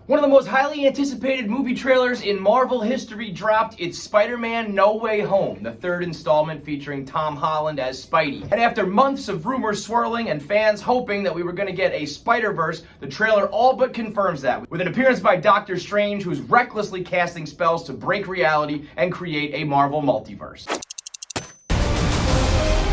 One of the most highly anticipated movie trailers in Marvel history dropped. It's Spider-Man No Way Home, the third installment featuring Tom Holland as Spidey. And after months of rumors swirling and fans hoping that we were going to get a Spider-Verse, the trailer all but confirms that, with an appearance by Doctor Strange, who's recklessly casting spells to break reality and create a Marvel multiverse.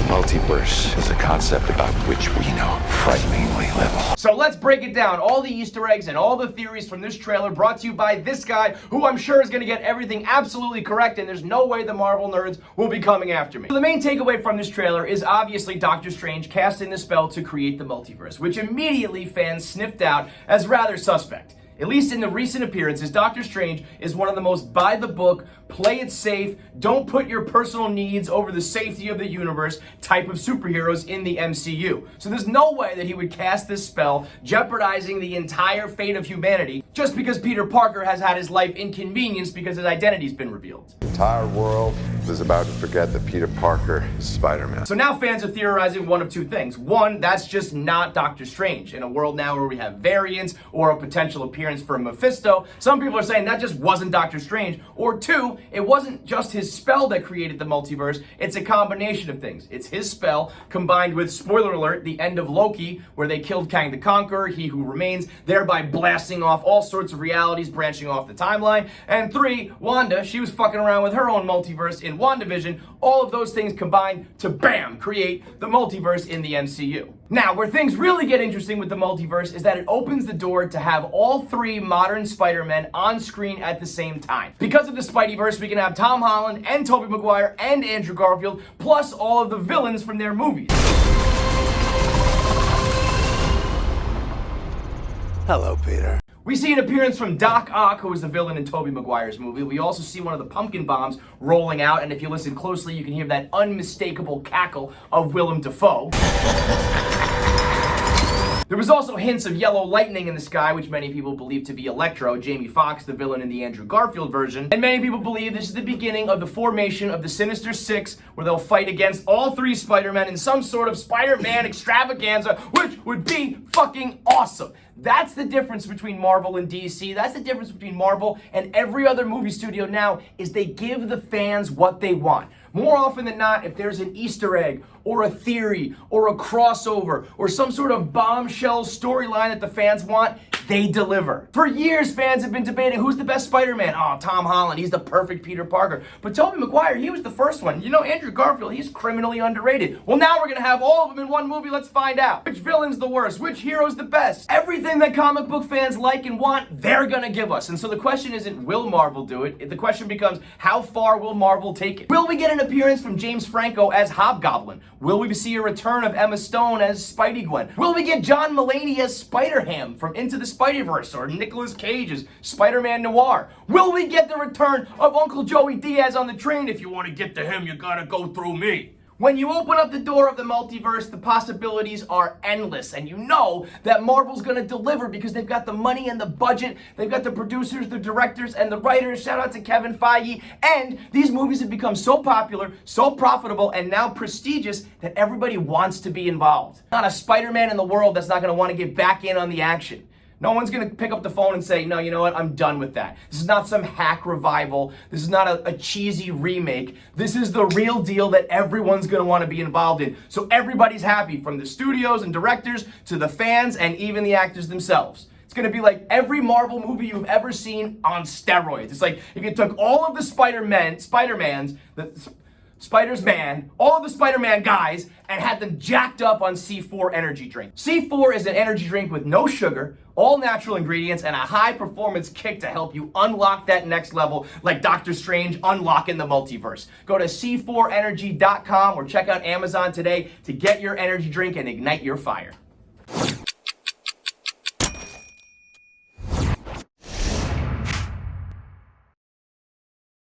Multiverse is a concept about which we know frighteningly little. So let's break it down. All the Easter eggs and all the theories from this trailer brought to you by this guy, who I'm sure is going to get everything absolutely correct, and there's no way the Marvel nerds will be coming after me. So the main takeaway from this trailer is obviously Doctor Strange casting the spell to create the multiverse, which immediately fans sniffed out as rather suspect. At least in the recent appearances, Doctor Strange is one of the most by-the-book, play it safe, don't put your personal needs over the safety of the universe type of superheroes in the MCU. So there's no way that he would cast this spell, jeopardizing the entire fate of humanity, just because Peter Parker has had his life inconvenienced because his identity's been revealed. The entire world is about to forget that Peter Parker is Spider-Man. So now fans are theorizing one of two things. One, that's just not Doctor Strange. In a world now where we have variants or a potential appearance for Mephisto, some people are saying that just wasn't Doctor Strange. Or two, it wasn't just his spell that created the multiverse, it's a combination of things. It's his spell combined with, spoiler alert, the end of Loki, where they killed Kang the Conqueror, He Who Remains, thereby blasting off all sorts of realities, branching off the timeline. And three, Wanda, she was fucking around with her own multiverse in WandaVision. All of those things combined to, bam, create the multiverse in the MCU. Now, where things really get interesting with the multiverse is that it opens the door to have all three modern Spider-Men on screen at the same time. Because of the Spideyverse, we can have Tom Holland and Tobey Maguire and Andrew Garfield, plus all of the villains from their movies. Hello, Peter. We see an appearance from Doc Ock, who was the villain in Tobey Maguire's movie. We also see one of the pumpkin bombs rolling out, and if you listen closely, you can hear that unmistakable cackle of Willem Dafoe. There was also hints of yellow lightning in the sky, which many people believe to be Electro, Jamie Foxx, the villain in the Andrew Garfield version. And many people believe this is the beginning of the formation of the Sinister Six, where they'll fight against all three Spider-Men in some sort of Spider-Man extravaganza, which would be fucking awesome. That's the difference between Marvel and DC. That's the difference between Marvel and every other movie studio now, is they give the fans what they want. More often than not, if there's an Easter egg or a theory or a crossover or some sort of bombshell storyline that the fans want, they deliver. For years, fans have been debating who's the best Spider-Man. Oh, Tom Holland, he's the perfect Peter Parker. But Tobey Maguire, he was the first one. You know, Andrew Garfield, he's criminally underrated. Well, now we're gonna have all of them in one movie. Let's find out. Which villain's the worst? Which hero's the best? Everything that comic book fans like and want, they're gonna give us. And so the question isn't, will Marvel do it? The question becomes, how far will Marvel take it? Will we get an appearance from James Franco as Hobgoblin? Will we see a return of Emma Stone as Spidey-Gwen? Will we get John Mulaney as Spider-Ham from Into the Spider-Verse, or Nicolas Cage as Spider-Man Noir? Will we get the return of Uncle Joey Diaz on the train? If you want to get to him, you gotta go through me. When you open up the door of the multiverse, the possibilities are endless, and you know that Marvel's gonna deliver because they've got the money and the budget, they've got the producers, the directors, and the writers. Shout out to Kevin Feige. And these movies have become so popular, so profitable, and now prestigious that everybody wants to be involved. Not a Spider-Man in the world that's not gonna want to get back in on the action. No one's going to pick up the phone and say, no, you know what, I'm done with that. This is not some hack revival. This is not a cheesy remake. This is the real deal that everyone's going to want to be involved in. So everybody's happy, from the studios and directors to the fans and even the actors themselves. It's going to be like every Marvel movie you've ever seen on steroids. It's like if you took all of the all of the Spider-Man guys, and had them jacked up on C4 energy drink. C4 is an energy drink with no sugar, all natural ingredients, and a high-performance kick to help you unlock that next level, like Doctor Strange unlocking the multiverse. Go to c4energy.com or check out Amazon today to get your energy drink and ignite your fire.